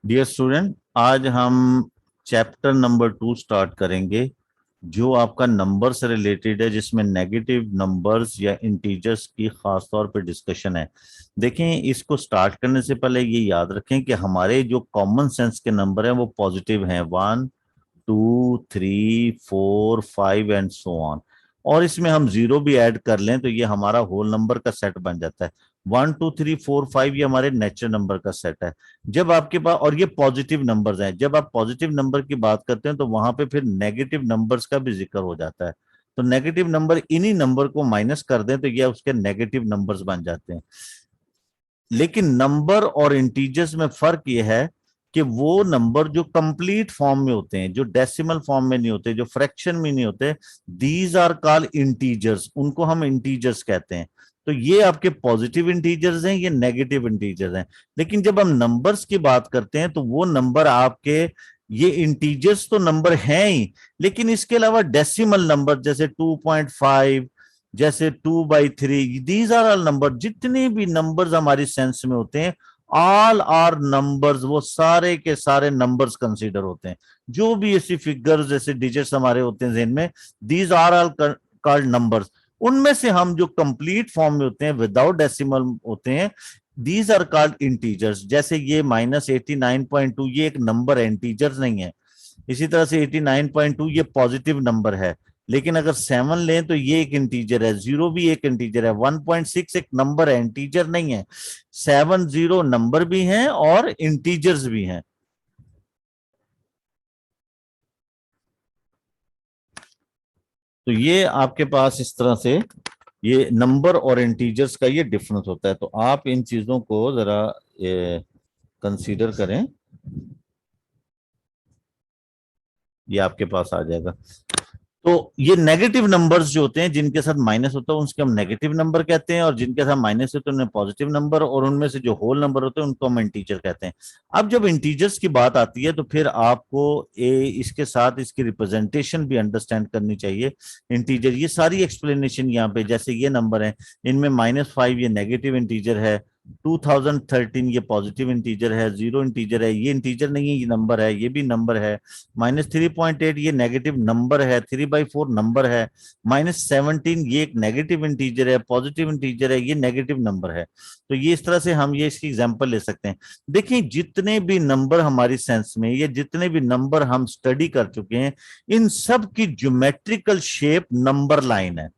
Dear student, आज हम chapter number 2 start करेंगे जो आपका नंबर से रिलेटेड है, जिसमें नेगेटिव नंबर्स या इंटीजर्स की खास तौर पे डिस्कशन है। देखें, इसको स्टार्ट करने से पहले ये याद रखें कि हमारे जो कॉमन सेंस के नंबर हैं वो पॉजिटिव हैं, 1 2 3 4 5 एंड सो ऑन। और इसमें हम जीरो भी ऐड कर लें तो ये हमारा होल नंबर का सेट बन जाता है। 1 2 3 4 5 ये हमारे नेचुरल नंबर का सेट है। जब आपके पास, और ये पॉजिटिव नंबर्स हैं, जब आप पॉजिटिव नंबर की बात करते हैं तो वहां पे फिर नेगेटिव नंबर्स का भी जिक्र हो जाता है। तो नेगेटिव नंबर, इन्हीं नंबर को माइनस कर दें तो ये उसके नेगेटिव नंबर्स बन जाते हैं। लेकिन नंबर और इंटीजर्स में फर्क ये है कि वो नंबर जो कंप्लीट फॉर्म में होते हैं, जो डेसिमल फॉर्म में नहीं होते, जो फ्रैक्शन में नहीं होते, दीज आर कॉल्ड इंटीजर्स, उनको हम इंटीजर्स कहते हैं। तो ये आपके पॉजिटिव इंटीजर्स हैं, ये नेगेटिव इंटीजर्स हैं। लेकिन जब हम नंबर्स की बात करते हैं तो वो नंबर आपके, ये इंटीजर्स तो नंबर हैं ही, लेकिन इसके अलावा डेसिमल नंबर जैसे 2.5, जैसे 2/3, दीज आर ऑल नंबर। जितने भी नंबर्स हमारी सेंस में होते हैं, ऑल आर नंबर्स, वो सारे के सारे नंबर्स कंसीडर होते हैं। जो भी ऐसी फिगर्स, जैसे डिजिट्स हमारे होते हैं ज़हन में, these are all called numbers. उनमें से हम जो कंप्लीट फॉर्म में होते हैं, विदाउट डेसिमल होते हैं, दीज आर कॉल्ड इंटीजर्स। जैसे ये -89.2 ये एक नंबर है, इंटीजर्स नहीं है। इसी तरह से 89.2 ये पॉजिटिव नंबर है। लेकिन अगर 7 लें तो ये एक इंटीजर है, 0 भी एक इंटीजर है, 1.6 एक नंबर है, इंटीजर नहीं है। 7 0 नंबर भी हैं और इंटीजर्स भी हैं। तो ये आपके पास इस तरह से ये नंबर और इंटीजर्स का ये डिफरेंस होता है। तो आप इन चीजों को जरा कंसीडर करें, ये आपके पास आ जाएगा। तो ये नेगेटिव नंबर्स जो होते हैं, जिनके साथ माइनस होता है उसके हम नेगेटिव नंबर कहते हैं, और जिनके साथ माइनस होते हैं उन्हें पॉजिटिव नंबर, और उनमें से जो होल नंबर होते हैं उनको हम इंटीजर कहते हैं। अब जब इंटीजर्स की बात आती है तो फिर आपको इसके साथ इसकी रिप्रेजेंटेशन भी अंडरस्टैंड करनी चाहिए। इंटीजर, ये सारी एक्सप्लेनेशन यहाँ पे, जैसे ये नंबर है, इनमें -5 ये नेगेटिव इंटीजर है, 2013 ये पॉजिटिव इंटीजर है, 0 इंटीजर है, ये इंटीजर नहीं है, ये नंबर है, ये भी नंबर है। -3.8 ये नेगेटिव नंबर है, 3/4 नंबर है। -17 ये एक नेगेटिव इंटीजर है, पॉजिटिव इंटीजर है, ये नेगेटिव नंबर है। तो ये इस तरह से हम ये इसकी एग्जांपल ले सकते हैं। देखिए, जितने भी नंबर हमारी सेंस में, ये जितने भी नंबर हम स्टडी कर चुके हैं, इन सब की ज्योमेट्रिकल शेप नंबर लाइन है।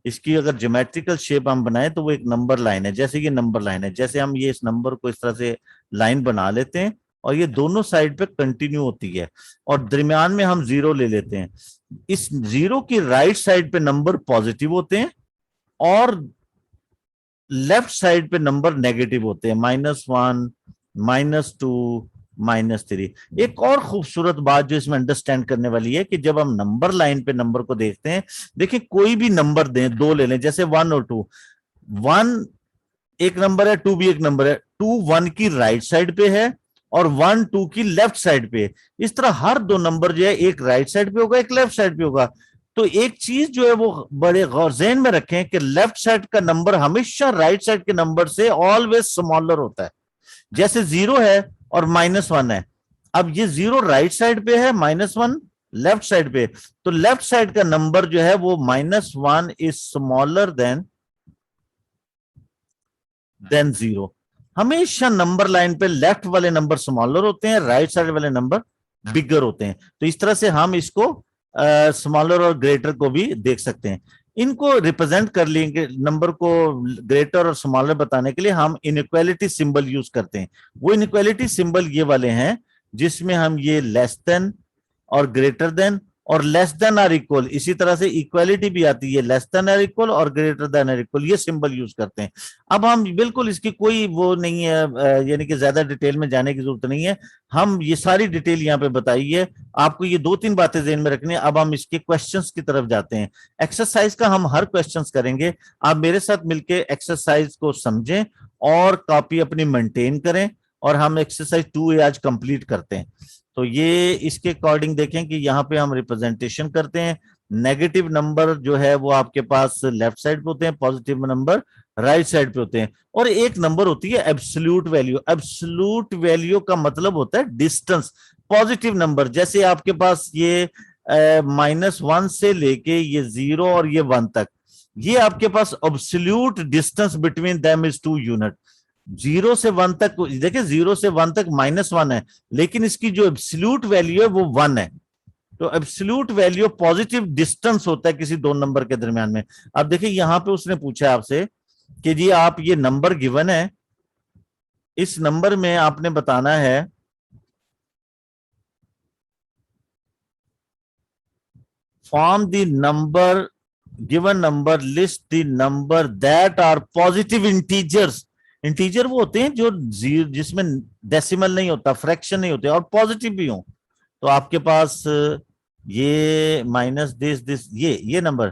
इसकी अगर ज्योमेट्रिकल शेप हम बनाए तो वो एक नंबर लाइन है। जैसे ये नंबर लाइन है, जैसे हम ये इस नंबर को इस तरह से लाइन बना लेते हैं और ये दोनों साइड पे कंटिन्यू होती है, और दरमियान में हम 0 ले लेते हैं। इस 0 की राइट साइड पे नंबर पॉजिटिव होते हैं और लेफ्ट साइड पे नंबर नेगेटिव होते हैं, -1, -2, -3। एक और खूबसूरत बात जो इसमें अंडरस्टैंड करने वाली है कि जब हम नंबर लाइन पे नंबर को देखते हैं, देखिए कोई भी नंबर दें, दो ले लें, जैसे 1 और 2। 1 एक नंबर है, 2 भी एक नंबर है। 2 1 की राइट साइड पे है और 1 2 की लेफ्ट साइड पे। इस तरह हर दो नंबर जो है, एक राइट साइड पे होगा, एक लेफ्ट साइड पे होगा। तो एक चीज जो है वो बड़े गौर ज़हन में रखें कि लेफ्ट साइड का नंबर हमेशा राइट साइड के नंबर से ऑलवेज स्मॉलर होता है। जैसे 0 है और -1 है, अब ये 0 राइट साइड पे है, -1 लेफ्ट साइड पे, तो लेफ्ट साइड का नंबर जो है वो -1 इज स्मॉलर देन 0। हमेशा नंबर लाइन पे लेफ्ट वाले नंबर स्मॉलर होते हैं, राइट साइड वाले नंबर बिगर होते हैं। तो इस तरह से हम इसको स्मॉलर और ग्रेटर को भी देख सकते हैं। इनको रिप्रेजेंट कर लेंगे, नंबर को ग्रेटर और स्मॉलर बताने के लिए हम इनइक्वालिटी सिंबल यूज करते हैं। वो इनइक्वालिटी सिंबल ये वाले हैं जिसमें हम ये लेस देन और ग्रेटर देन और लेस देन आर इक्वल, इसी तरह से इक्वालिटी भी आती है, लेस देन आर इक्वल और ग्रेटर देन आर इक्वल, ये सिंबल यूज करते हैं। अब हम बिल्कुल इसकी कोई वो नहीं है, यानी कि ज्यादा डिटेल में जाने की जरूरत नहीं है। हम ये सारी डिटेल यहाँ पे बताई है, आपको ये 2-3 बातें ध्यान में रखनी है। अब हम इसके क्वेश्चंस की तरफ जाते हैं। एक्सरसाइज का हम हर क्वेश्चंस करेंगे, आप मेरे साथ मिलके एक्सरसाइज को समझें और कॉपी अपनी मेंटेन करें, और हम एक्सरसाइज 2A आज कंप्लीट करते हैं। तो ये इसके अकॉर्डिंग देखें कि यहाँ पे हम रिप्रेजेंटेशन करते हैं। नेगेटिव नंबर जो है वो आपके पास लेफ्ट साइड पे होते हैं, पॉजिटिव नंबर राइट साइड पे होते हैं। और एक नंबर होती है एब्सोल्यूट वैल्यू। एब्सोल्यूट वैल्यू का मतलब होता है डिस्टेंस। पॉजिटिव नंबर जैसे आपके पास ये -1 से लेके ये 0 और ये 1 तक, ये आपके पास absolute distance between them is 2 unit. 0 से 1 तक देखिए, 0 से 1 तक -1 है, लेकिन इसकी जो एब्सोल्यूट वैल्यू है वो 1 है। तो एब्सोल्यूट वैल्यू पॉजिटिव डिस्टेंस होता है किसी दो नंबर के दरमियान में। अब देखिए यहां पे उसने पूछा आपसे कि जी आप ये नंबर गिवन है, इस नंबर में आपने बताना है form the number given number, list the number that are positive integers. Integer वो होते हैं जो जिसमें डेसिमल नहीं होता, फ्रैक्शन नहीं होते और पॉजिटिव भी हो। तो आपके पास ये माइनस दिस ये नंबर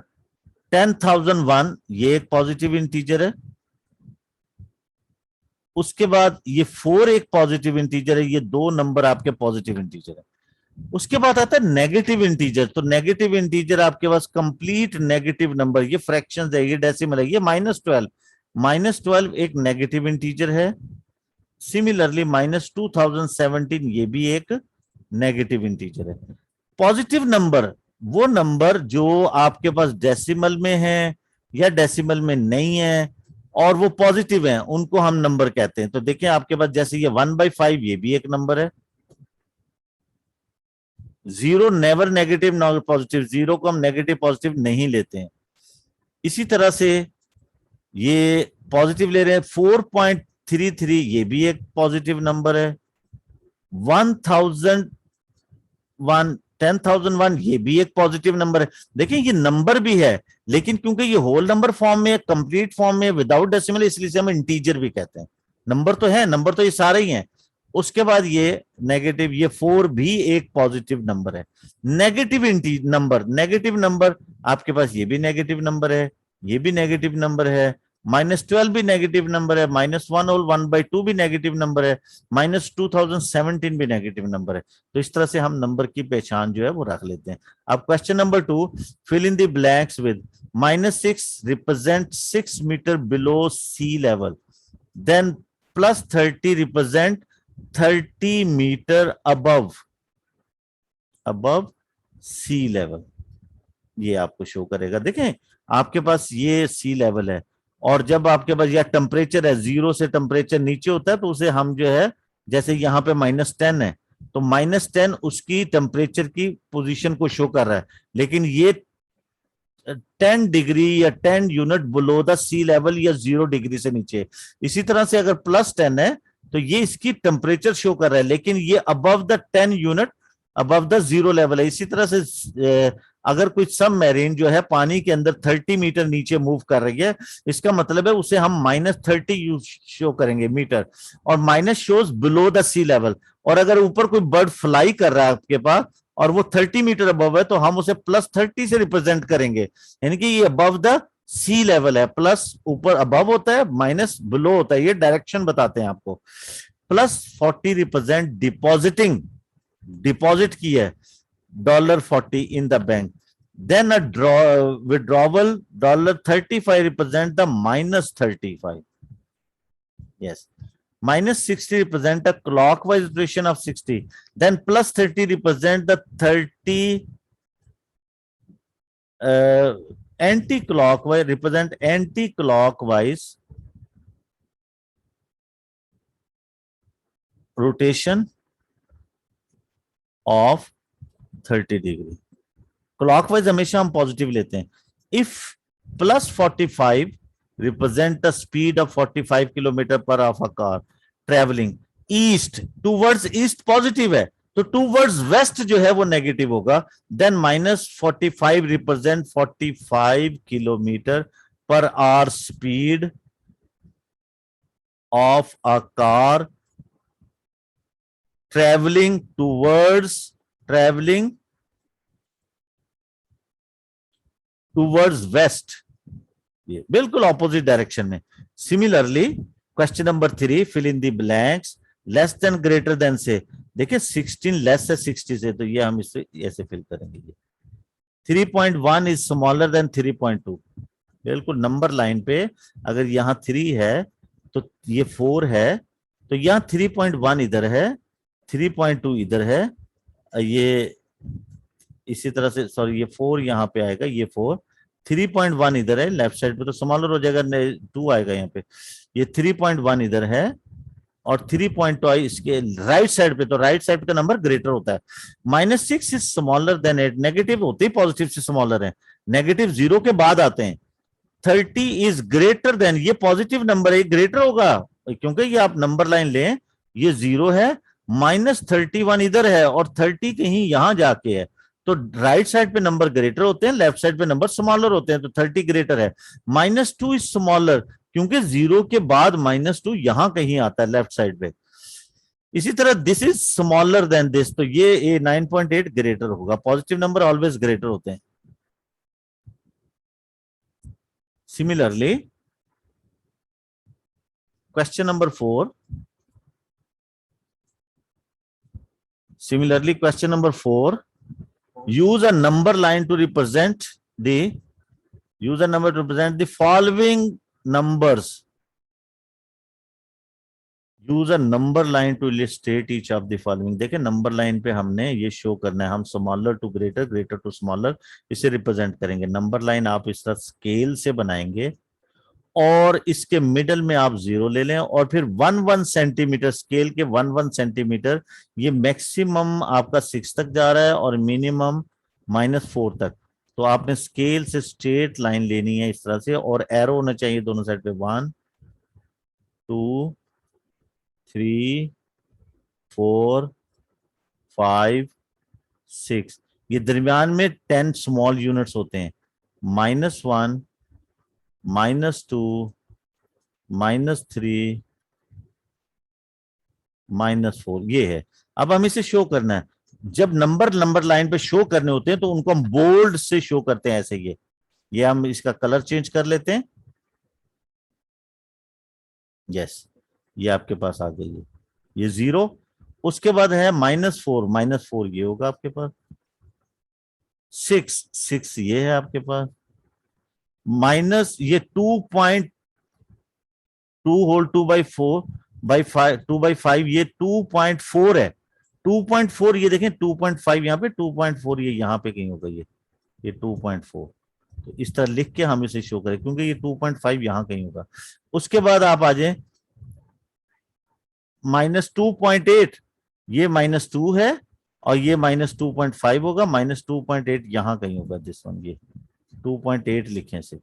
10,001 ये एक पॉजिटिव इंटीजर है। उसके बाद ये 4 एक पॉजिटिव इंटीजर है। ये दो नंबर आपके पॉजिटिव इंटीजर है। उसके बाद आता है नेगेटिव इंटीजर। तो नेगेटिव इंटीजर आपके पास कंप्लीट नेगेटिव नंबर, ये फ्रैक्शंस है, ये डेसिमल है। ये -12, -12 एक नेगेटिव इंटीजर है। सिमिलरली -2017 ये भी एक नेगेटिव इंटीजर है। पॉजिटिव नंबर वो नंबर जो आपके पास डेसिमल में है या डेसिमल में नहीं है और वो पॉजिटिव है, उनको हम नंबर कहते हैं। तो देखिए आपके पास जैसे ये 1/5 ये भी एक नंबर है। 0 नेवर नेगेटिव नॉट पॉजिटिव, 0 को हम नेगेटिव पॉजिटिव नहीं लेते हैं। इसी तरह से ये पॉजिटिव ले रहे हैं। 4.33 ये भी एक पॉजिटिव नंबर है। 10,001 ये भी एक पॉजिटिव नंबर है। देखिए ये नंबर भी है, लेकिन क्योंकि ये होल नंबर फॉर्म में, कंप्लीट फॉर्म में, विदाउट डेसिमल, इसलिए हम इंटीजर भी कहते हैं। नंबर तो है, नंबर तो ये सारे ही हैं। उसके बाद ये नेगेटिव, ये 4 भी एक पॉजिटिव नंबर है। नेगेटिव नंबर आपके पास ये भी नेगेटिव नंबर है, ये भी नेगेटिव नंबर है। -12 भी नेगेटिव नंबर है। -1 और 1/2 भी नेगेटिव नंबर है। -2017 भी नेगेटिव नंबर है। तो इस तरह से हम नंबर की पहचान जो है वो रख लेते हैं। अब question number 2, fill in the blanks with -6 represent 6 metre below sea level, then +30 represent 30 metre above sea level. ये आपको शो करेगा। देखें आपके पास ये सी लेवल है, और जब आपके पास यह टेम्परेचर है, 0 से टेम्परेचर नीचे होता है तो उसे हम जो है, जैसे यहाँ पे -10 है तो -10 उसकी टेम्परेचर की पोजीशन को शो कर रहा है। लेकिन ये 10 डिग्री या 10 unit below the sea level या 0 डिग्री से नीचे। इसी तरह से अगर +10 है तो ये इसकी टेम्परेचर शो कर रहा है, लेकिन ये above the 10 unit above the 0 level है। इसी तरह से अगर कोई सब मैरीन जो है पानी के अंदर 30 मीटर नीचे मूव कर रही है, इसका मतलब है उसे हम -30 शो करेंगे मीटर, और minus shows below the sea level. और अगर ऊपर कोई बर्ड फ्लाई कर रहा है आपके पास और वो 30 मीटर अबव है तो हम उसे +30 से रिप्रेजेंट करेंगे, यानी कि ये अबव द सी लेवल है। प्लस ऊपर अबव होता है, माइनस बिलो होता है, ये डायरेक्शन बताते हैं आपको। +40 रिप्रेजेंट डिपॉजिटिंग, डिपॉजिट की है $40 in the bank. Then a withdrawal $35 represent the -35. Yes. -60 represent a clockwise rotation of 60. Then +30 represent the 30 anti-clockwise, represent anti-clockwise rotation of 30 degree. Clockwise हमेशा हम पॉजिटिव लेते हैं। If +45 represent the speed of 45 kilometre per of a car travelling east towards east, positive है, तो towards west जो है वो negative होगा। Then -45 represent 45 kilometre per hour speed of a car travelling towards west, ये बिल्कुल ऑपोजिट डायरेक्शन में। Similarly question number 3, fill in the blanks less than greater than से। देखिए 16 लेस है 60 से, तो ये हम इससे ऐसे फिल करेंगे। 3.1 इज स्मॉलर देन 3.2। बिल्कुल नंबर लाइन पे अगर यहाँ 3 है तो ये 4 है, तो यहाँ 3.1 इधर है, 3.2 इधर है, ये इसी तरह से, सॉरी ये 4 यहाँ पे आएगा, ये 4, 3.1 इधर है, लेफ्ट साइड पे तो स्मॉलर हो जाएगा, 2 आएगा यहाँ पे, ये 3.1 इधर है और 3.2 इसके राइट साइड पे, तो राइट साइड पे का नंबर ग्रेटर होता है। -6 इज स्मॉलर देन 8, नेगेटिव होते ही पॉजिटिव से स्मॉलर है, नेगेटिव 0 के बाद आते हैं। 30 इज ग्रेटर देन, ये पॉजिटिव नंबर है, ग्रेटर होगा क्योंकि ये आप नंबर लाइन लें, ये 0 है, -31 इधर है और 30 कहीं यहां जाके है, तो राइट साइड पे नंबर ग्रेटर होते हैं, लेफ्ट साइड पे नंबर स्मॉलर होते हैं, तो 30 ग्रेटर है। -2 इज स्मॉलर क्योंकि 0 के बाद -2 यहां कहीं आता है लेफ्ट साइड पे। इसी तरह this is smaller than this, तो ये 9.8 ग्रेटर होगा, पॉजिटिव नंबर ऑलवेज ग्रेटर होते हैं। Similarly, question number 4. Similarly, question number 4. Use a number line to represent the following numbers. Use a number line to illustrate each of the following. देखिए number line पे हमने ये show करना है, हम smaller to greater, greater to smaller, इसे represent करेंगे। Number line आप इस तरह स्केल से बनाएंगे और इसके मिडल में आप 0 ले लें और फिर 1 सेंटीमीटर, स्केल के 1 सेंटीमीटर, ये मैक्सिमम आपका 6 तक जा रहा है और मिनिमम -4 तक। तो आपने स्केल से स्ट्रेट लाइन लेनी है इस तरह से, और एरो होना चाहिए दोनों साइड पे, 1 2 3 4 5 6, ये दरमियान में 10 स्मॉल यूनिट्स होते हैं, -1 -2 -3 -4, ये है। अब हम इसे शो करना है, जब नंबर लाइन पे शो करने होते हैं तो उनको हम बोल्ड से शो करते हैं, ऐसे ये हम इसका कलर चेंज कर लेते हैं। यस, ये आपके पास आ गई है, ये 0, उसके बाद है -4 ये होगा आपके पास, 6 ये है आपके पास, माइनस ये 2.2 होल 2/5 ये 2.4 है, 2.4 ये देखें, 2.5 यहाँ पे, 2.4 ये यहाँ पे कहीं होगा, ये 2.4, तो इस तरह लिख के हम इसे शो करें क्योंकि ये 2.5 यहाँ कहीं होगा। उसके बाद आप आ जाए -2.8, ये -2 है और ये -2.5 होगा, -2.8 यहाँ कहीं होगा, दिस वन, ये 2.8 लिखें से,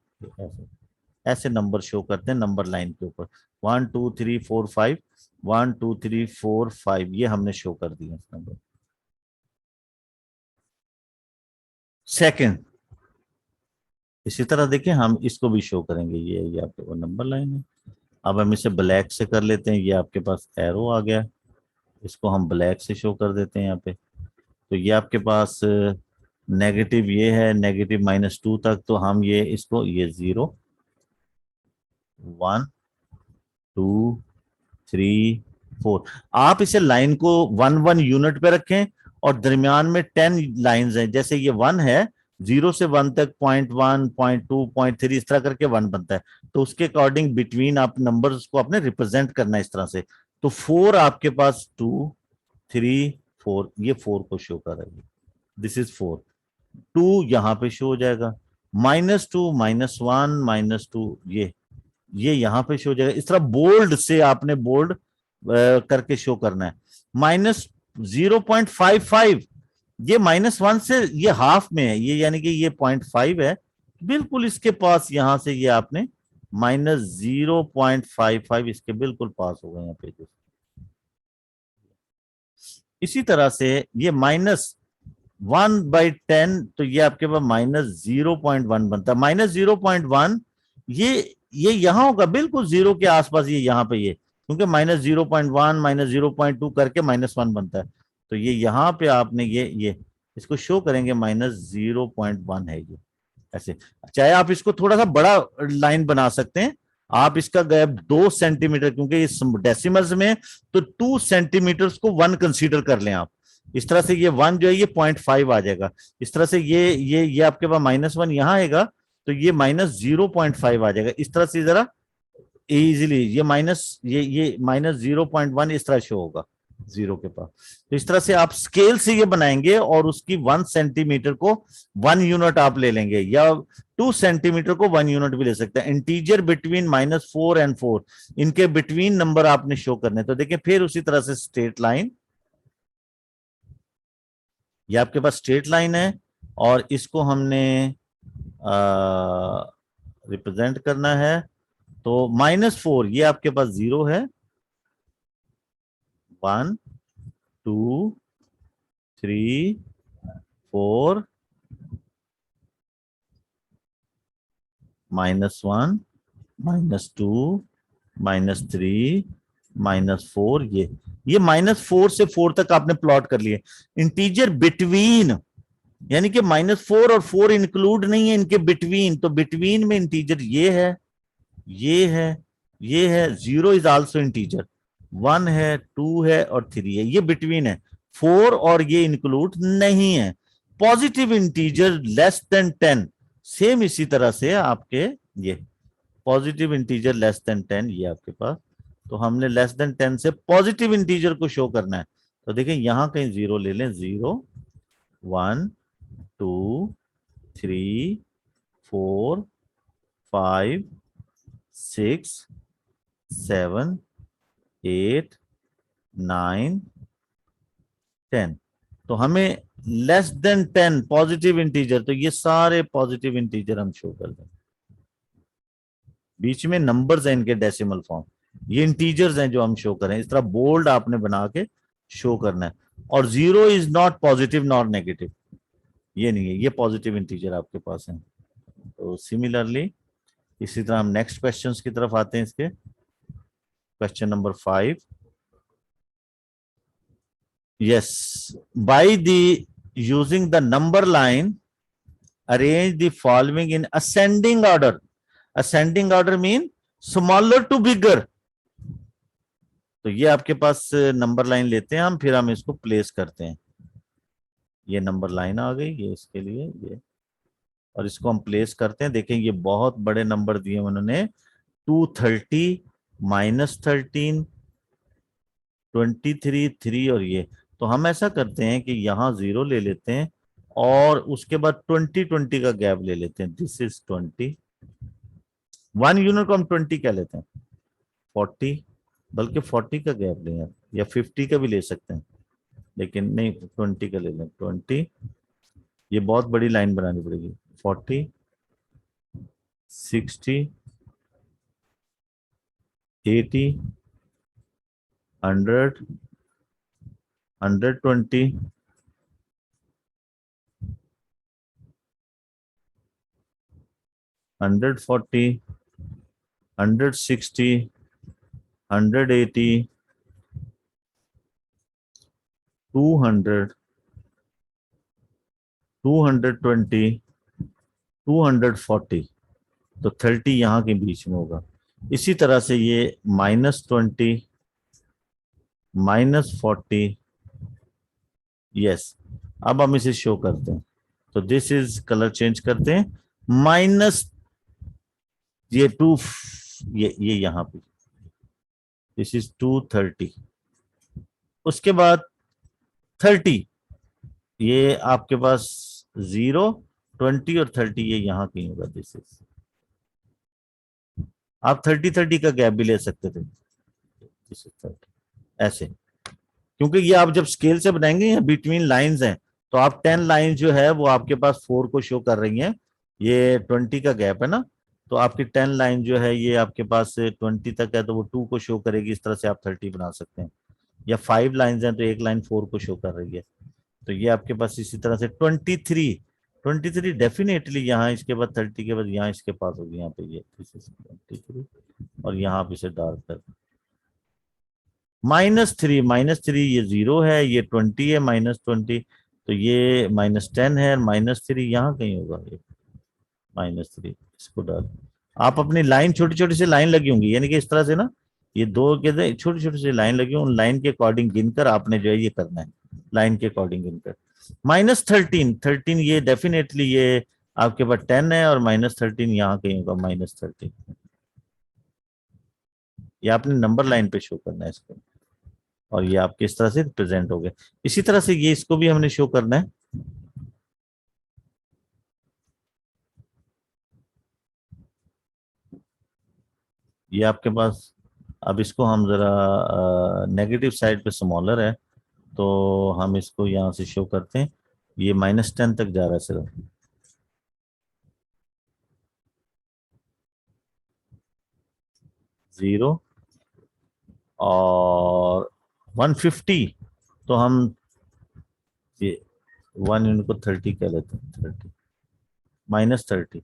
ऐसे नंबर शो करते हैं नंबर लाइन के ऊपर, 1 2 3 4 5, 1 2 3 4 5, ये हमने शो कर दिया नंबर। सेकंड, इसी तरह देखिए हम इसको भी शो करेंगे, ये आपके वो नंबर लाइन है। अब हम इसे ब्लैक से कर लेते हैं, ये आपके पास एरो आ गया, इसको हम ब्लैक से शो कर देते हैं यहाँ पे, तो ये आपके पास नेगेटिव ये है, नेगेटिव -2 तक, तो हम ये इसको, ये 0 1 2 3 4, आप इसे लाइन को 1 यूनिट पे रखें और दरमियान में 10 लाइंस हैं, जैसे ये 1 है, 0 से 1 तक 0.1 0.2 0.3 इस तरह करके 1 बनता है, तो उसके अकॉर्डिंग बिटवीन आप नंबर्स को आपने रिप्रेजेंट करना है इस तरह से। तो 4 आपके पास 2 3 4, ये 4 को शो कर रहा है, दिस इज 4, 2 यहाँ पे शो हो जाएगा, -2 -1 -2, ये यहाँ पे शो हो जाएगा, इस तरह बोल्ड से आपने बोल्ड करके शो करना है। -0.55, ये -1 से ये हाफ में है, ये यानी कि ये 0.5 है, बिल्कुल इसके पास यहाँ से ये आपने -0.55 इसके बिल्कुल पास हो गए यहाँ पे। इसी तरह से ये -1/10, तो ये आपके पास -0.1 बनता है, -0.1 ये यहाँ होगा बिल्कुल 0 के आसपास, ये यहाँ पे, ये क्योंकि -0.1 -0.2 करके -1 बनता है, तो ये यहाँ पे आपने ये इसको शो करेंगे -0.1 है ये, ऐसे। चाहे आप इसको थोड़ा सा बड़ा लाइन बना सकते हैं, आप इसका गैप 2 सेंटीमीटर, क्योंकि इस डेसिमल्स में तो 2 सेंटीमीटर को 1 कंसीडर कर लें आप, इस तरह से ये 1 जो है ये 0.5 आ जाएगा। इस तरह से ये आपके पास -1 यहाँ आएगा, तो ये -0.5 आ जाएगा। इस तरह से जरा इजीली ये -0.1 इस तरह शो होगा जीरो के पास। तो इस तरह से आप स्केल से ये बनाएंगे और उसकी 1 सेंटीमीटर को 1 यूनिट आप ले लेंगे, या 2 सेंटीमीटर को 1 यूनिट भी ले सकते हैं। इंटीजर बिटवीन -4 एंड 4, इनके बिटवीन नंबर आपने शो करने। तो देखिए फिर उसी तरह से स्ट्रेट लाइन, ये आपके पास स्ट्रेट लाइन है और इसको हमने रिप्रेजेंट करना है। तो -4 ये आपके पास 0 है, 1 2 3 4 -1 -2 -3 -4, ये -4 से 4 तक आपने प्लॉट कर लिए। इंटीजर बिटवीन, यानी कि -4 और 4 इंक्लूड नहीं है इनके बिटवीन, तो बिटवीन में इंटीजर ये है, ये है, ये है। 0 इज आल्सो इंटीजर, 1 है, 2 है और 3 है, ये बिटवीन है। 4 और ये इंक्लूड नहीं है। Positive integer less than 10, same इसी तरह से आपके ये पॉजिटिव इंटीजर लेस देन 10 ये आपके पास। तो हमने लेस देन 10 से पॉजिटिव इंटीजर को शो करना है। तो देखिए यहां कहीं 0 ले लें, 0 1 2 3 4 5 6 7 8 9 10। तो हमें लेस देन 10 पॉजिटिव इंटीजर, तो ये सारे पॉजिटिव इंटीजर हम शो कर दें। बीच में नंबर्स हैं इनके डेसिमल फॉर्म, ये इंटीजर्स हैं जो हम शो करें। इस तरह बोल्ड आपने बना के शो करना है। और 0 is not positive not negative, ये नहीं है, ये पॉजिटिव इंटीजर आपके पास है। तो सिमिलरली इसी तरह हम नेक्स्ट क्वेश्चंस की तरफ आते हैं। इसके question number 5, yes, by the using the number line arrange the following in ascending order. Ascending order mean smaller to bigger. तो ये आपके पास नंबर लाइन लेते हैं हम, फिर हम इसको प्लेस करते हैं। ये नंबर लाइन आ गई, ये इसके लिए ये, और इसको हम प्लेस करते हैं। देखें ये बहुत बड़े नंबर दिए उन्होंने, 230 -13 23 3 और ये। तो हम ऐसा करते हैं कि यहाँ 0 ले लेते हैं और उसके बाद 20 का गैप ले लेते हैं। दिस इज 20, 1 यूनिट को हम 20 क्या लेते हैं, 40, बल्कि 40 का गैप लें या 50 का भी ले सकते हैं, लेकिन नहीं 20 का ले लें। 20, ये बहुत बड़ी लाइन बनानी पड़ेगी। 40 60 80 100 120 140 160 180 200 220 240। तो 30 यहाँ के बीच में होगा। इसी तरह से ये -20 -40, यस। अब हम इसे शो करते हैं। तो दिस इज, कलर चेंज करते हैं, माइनस ये 2, ये यहाँ पे दिस इज 230। उसके बाद 30, ये आपके पास 0 20 और 30 ये यहाँ कहीं होगा। दिस इज, आप 30 का गैप भी ले सकते थे। दिस इज 30 ऐसे, क्योंकि ये आप जब स्केल से बनाएंगे बिटवीन लाइंस हैं, तो आप 10 लाइन जो है वो आपके पास 4 को शो कर रही हैं। ये 20 का गैप है ना, तो आपकी 10 लाइन जो है ये आपके पास 20 तक है, तो वो 2 को शो करेगी। इस तरह से आप 30 बना सकते हैं। या 5 लाइंस हैं तो एक लाइन 4 को शो कर रही है। तो ये आपके पास इसी तरह से 23 डेफिनेटली यहाँ, इसके बाद 30 के बाद यहाँ इसके पास होगी, यहाँ पे ये 23 और यहाँ पे इसे डार्क कर। -3 ये 0 है, ये 20 है, -20, तो ये -10 है, -3 यहाँ कहीं होगा। ये -3 इसको डाल। आप अपनी लाइन छोटी छोटी सी लाइन लगी होंगी, यानी कि इस तरह से ना, ये 2 के छोटी छोटी सी लाइन लगी, उन लाइन के अकॉर्डिंग गिनकर आपने जो है ये करना है। लाइन के अकॉर्डिंग इनका। -13, 13 ये डेफिनेटली ये आपके पास 10 है और -13 यहाँ कहीं होगा -13। ये आपने नंबर लाइन पे शो करना है इसको, और ये आपके इस तरह से रिप्रेजेंट हो गए। इसी तरह से ये इसको भी हमने शो करना है। ये आपके पास, अब इसको हम जरा नेगेटिव साइड पे स्मॉलर है, तो हम इसको यहाँ से शो करते हैं। ये -10 तक जा रहा है सिर्फ। 0 और 150, तो हम ये 1 इनको 30 कह लेते हैं। 30 -30,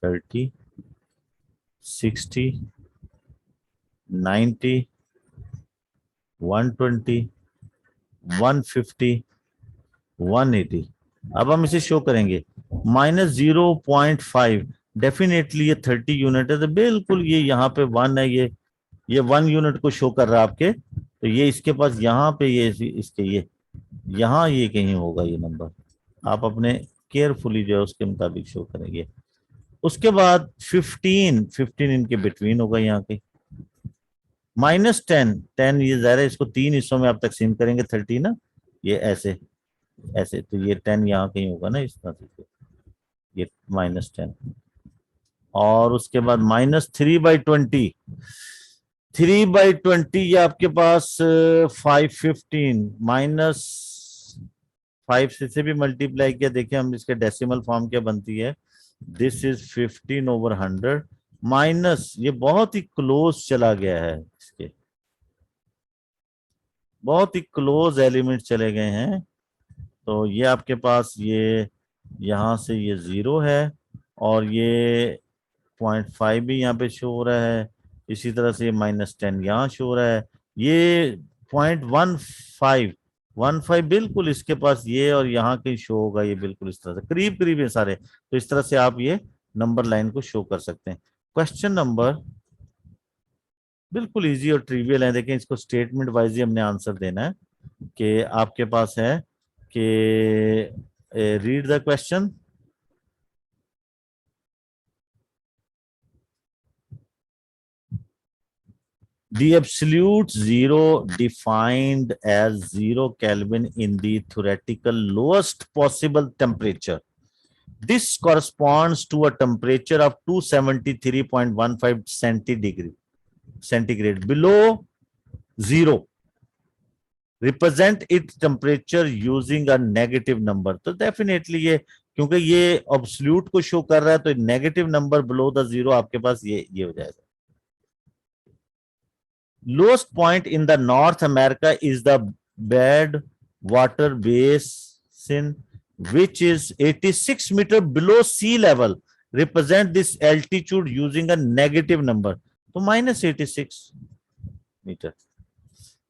30, 60, 90, 120, 150, 180। अब हम इसे शो करेंगे -0.5। डेफिनेटली ये 30 यूनिट है, तो बिल्कुल ये यहाँ पे 1 है, ये 1 यूनिट को शो कर रहा है आपके, तो ये इसके पास यहाँ पे ये इसके ये यहाँ ये कहीं होगा ये नंबर। आप अपने केयरफुली जो है उसके मुताबिक शो करेंगे। उसके बाद 15 इनके बिटवीन होगा यहाँ के। -10, 10 ये ज़ाहिर है, इसको 3 हिस्सों में आप तकसीम करेंगे 30 ना, ये ऐसे ऐसे, तो ये 10 यहाँ कहीं होगा ना इस तरह से, ये -10। और उसके बाद -3/20, 3/20 ये आपके पास 515, -5 से भी मल्टीप्लाई किया, देखिए हम इसके डेसिमल फॉर्म क्या बनती है। दिस इज 15/100 माइनस, ये बहुत ही क्लोज चला गया है, इसके बहुत ही क्लोज एलिमेंट चले गए हैं। तो ये आपके पास ये यहाँ से ये 0 है, और ये 0.5 भी यहाँ पे शो हो रहा है। इसी तरह से ये -10 यहाँ शो हो रहा है। ये 0.15 बिल्कुल इसके पास ये और यहाँ कहीं शो होगा, ये बिल्कुल इस तरह से करीब करीब है सारे। तो इस तरह से आप ये नंबर लाइन को शो कर सकते हैं। क्वेश्चन नंबर बिल्कुल इजी और ट्रिवियल है, देखें इसको स्टेटमेंट वाइज ही हमने आंसर देना है। कि आपके पास है कि read the question. The absolute zero defined as 0 Kelvin in the theoretical lowest possible temperature. This corresponds to a temperature of 273.15 centigrade below zero. Represent its temperature using a negative number. तो definitely ये, क्योंकि ये absolute को show कर रहा है, तो negative number below the zero आपके पास ये हो जाएगा। Lowest point in the North America is the bed water basin, which is 86 meters below sea level. Represent this altitude using a negative number. So -86 meter.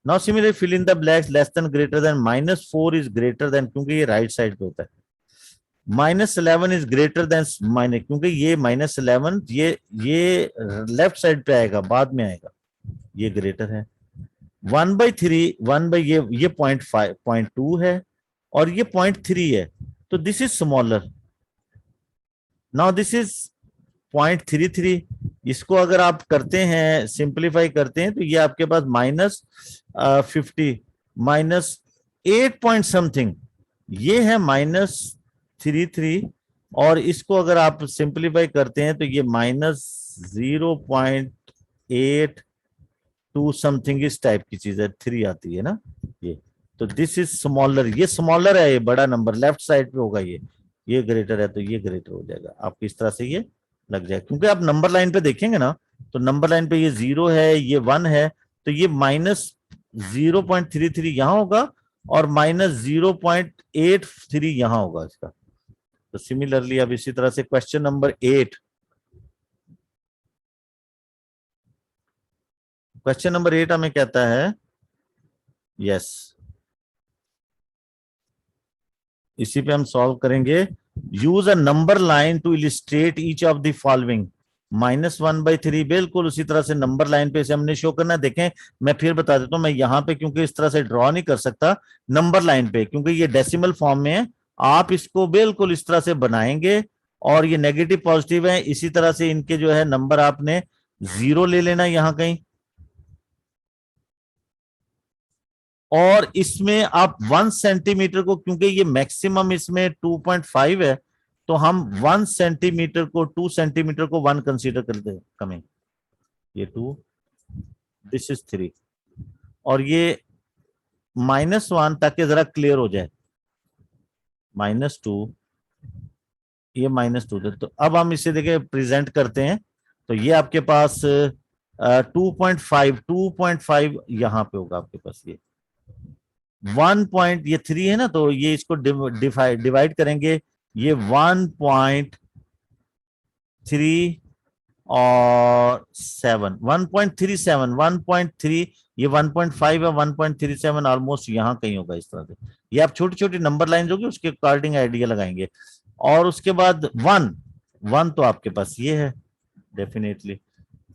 Now similarly fill in the blanks less than greater than -4 is greater than, क्योंकि ये right side पे होता है। -11 is greater than minus, क्योंकि ये -11 ये left side पे आएगा, बाद में आएगा, ये ग्रेटर है। 1/3 ये 0.5 0.2 है और ये 0.3 है, तो this is smaller. Now this is 0.33। इसको अगर आप करते हैं, सिंप्लीफाई करते हैं, तो ये आपके पास -50 -8 पॉइंट समथिंग, ये है -33, और इसको अगर आप सिंप्लीफाई करते हैं तो ये -0.82 समथिंग इस टाइप की चीज है, 3 आती है ना ये। तो दिस इज स्मॉलर, ये स्मॉलर है, ये बड़ा नंबर लेफ्ट साइड पे होगा, ये ग्रेटर है, तो ये ग्रेटर हो जाएगा आपको, इस तरह से ये लग जाएगा। क्योंकि आप नंबर लाइन पे देखेंगे ना, तो नंबर लाइन पे ये 0 है, ये 1 है, तो ये -0.33 यहां होगा और -0.83 यहां होगा इसका। तो सिमिलरली अब इसी तरह से क्वेश्चन नंबर 8, क्वेश्चन नंबर 8 हमें कहता है, यस, इसी पे हम सॉल्व करेंगे। Use a number line to illustrate each of the following. -1/3 बिल्कुल उसी तरह से नंबर लाइन पे इसे हमने शो करना है। देखें मैं फिर बता देता हूं, मैं यहाँ पे क्योंकि इस तरह से ड्रॉ नहीं कर सकता नंबर लाइन पे, क्योंकि ये डेसिमल फॉर्म में है। आप इसको बिल्कुल इस तरह से बनाएंगे और ये नेगेटिव पॉजिटिव है, इसी तरह से इनके जो है नंबर आपने 0 ले लेना यहाँ कहीं, और इसमें आप 1 सेंटीमीटर को, क्योंकि ये मैक्सिमम इसमें 2.5 है, तो हम 1 सेंटीमीटर को 2 सेंटीमीटर को 1 कंसीडर करते हैं कमिंग, ये 2, दिस इज 3, और ये -1 ताकि जरा क्लियर हो जाए, -2, ये -2 तो अब हम इसे देखें प्रेजेंट करते हैं, तो ये आपके पास 2.5 यहाँ पे होगा आपके पास, ये 1 पॉइंट, ये 3 है ना, तो ये इसको डिवाइड करेंगे, ये 1.3 और 7, 1.37, 1.3, ये 1.5 है, 1.37 ऑलमोस्ट यहाँ कहीं होगा इस तरह से। ये आप छोटी छोटी नंबर लाइन होगी उसके अकॉर्डिंग आइडिया लगाएंगे। और उसके बाद 1 तो आपके पास ये है डेफिनेटली,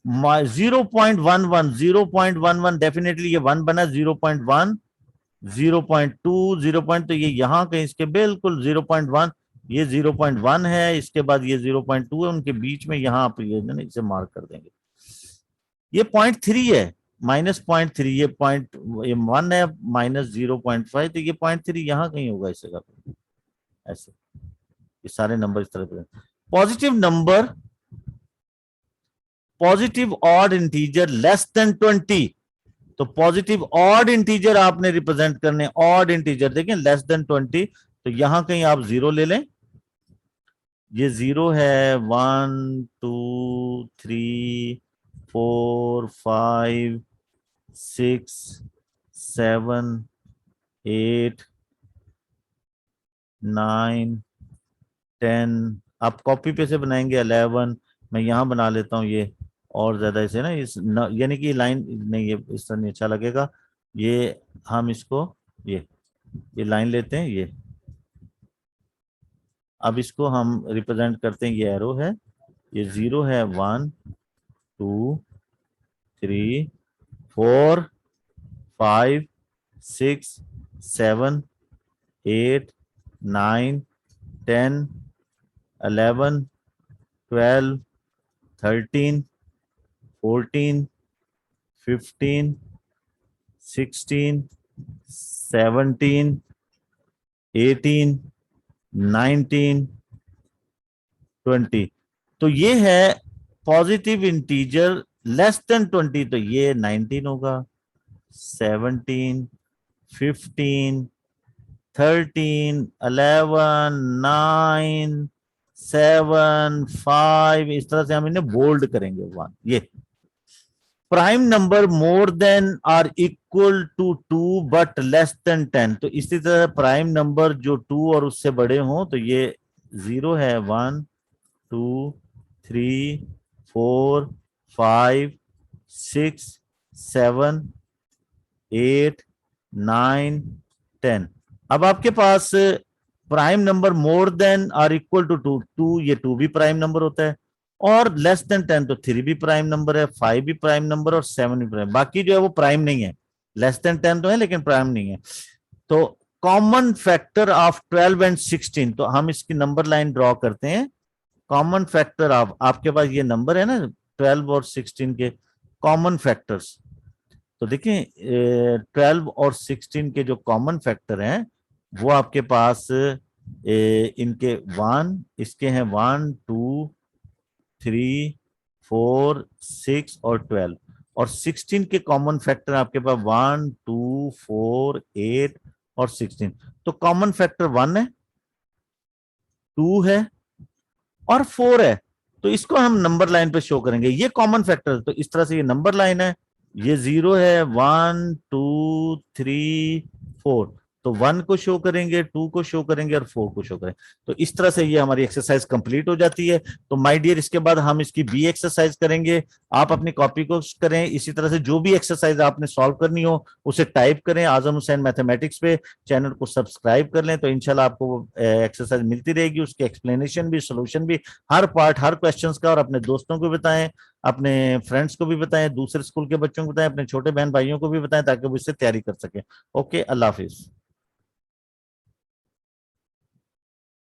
0.11 डेफिनेटली ये 1 बना, 0.1, 0.2, 0. तो ये यहाँ कहीं इसके बिल्कुल 0.1, ये 0.1 है, इसके बाद ये 0.2 है, उनके बीच में यहाँ आप ये ना इसे मार्क कर देंगे। ये 0.3 है, -0.3, ये 1 है, -0.5, तो ये 0.3 यहाँ कहीं होगा इस जगह पे, ऐसे ये सारे नंबर इस तरह पे। Positive number, positive odd integer less than 20, तो पॉजिटिव ऑड इंटीजर आपने रिप्रेजेंट करने, ऑड इंटीजर देखें लेस देन 20, तो यहां कहीं आप 0 ले लें, ये 0 है, 1 2 3 4 5 6 7 8 9 10, आप कॉपी पे से बनाएंगे 11, मैं यहां बना लेता हूं ये, और ज्यादा इसे ना इस यानी कि लाइन नहीं, ये इस तरह नहीं अच्छा लगेगा, ये हम इसको ये लाइन लेते हैं, ये अब इसको हम रिप्रेजेंट करते हैं, ये एरो है, ये 0 है, 1 2 3 4 5 6 7 8 9 10 11 12 13 14 15 16 17 18 19 20, तो ये है पॉजिटिव इंटीजर लेस देन 20, तो ये 19 होगा, 17 15 13 11 9 7 5, इस तरह से हम इन्हें बोल्ड करेंगे 1, ये prime number more than or equal to 2 but less than 10, तो इसी तरह प्राइम नंबर जो 2 और उससे बड़े हों, तो ये 0 है, 1 2 3 4 5 6 7 8 9 10, अब आपके पास prime number more than or equal to 2, ये 2 भी प्राइम नंबर होता है, और लेस देन 10 तो 3 भी प्राइम नंबर है, 5 भी प्राइम नंबर, और 7 भी प्राइम, बाकी जो है वो प्राइम नहीं है, लेस देन 10 तो है लेकिन प्राइम नहीं है। तो कॉमन फैक्टर ऑफ 12 एंड 16, तो हम इसकी नंबर लाइन ड्रॉ करते हैं, कॉमन फैक्टर ऑफ, आपके पास ये नंबर है ना 12 और 16 के कॉमन फैक्टर्स, तो देखिए 12 और 16 के जो कॉमन फैक्टर हैं वो आपके पास इनके 1, इसके हैं 1 2 3 4 6 और 12, और 16 के कॉमन फैक्टर आपके पास 1 2 4 8 और 16, तो कॉमन फैक्टर 1 है, 2 है और 4 है, तो इसको हम नंबर लाइन पे शो करेंगे, ये कॉमन फैक्टर, तो इस तरह से ये नंबर लाइन है, ये 0 है, 1 2 3 4, तो 1 को शो करेंगे, 2 को शो करेंगे और 4 को शो करेंगे। तो इस तरह से ये हमारी एक्सरसाइज कंप्लीट हो जाती है। तो माय डियर, इसके बाद हम इसकी बी एक्सरसाइज करेंगे। आप अपनी कॉपी को करें, इसी तरह से जो भी एक्सरसाइज आपने सॉल्व करनी हो उसे टाइप करें आजम हुसैन मैथमेटिक्स पे, चैनल को सब्सक्राइब कर लें, तो इंशाल्लाह आपको वो एक्सरसाइज मिलती रहेगी, उसकी एक्सप्लेनेशन भी, सोल्यूशन भी, हर पार्ट, हर क्वेश्चन का। और अपने दोस्तों को बताएं, अपने फ्रेंड्स को भी बताएं, दूसरे स्कूल के बच्चों को बताएं, अपने छोटे बहन भाइयों को भी बताएं, ताकि वो इससे तैयारी कर सकें। ओके, अल्लाह हाफिज।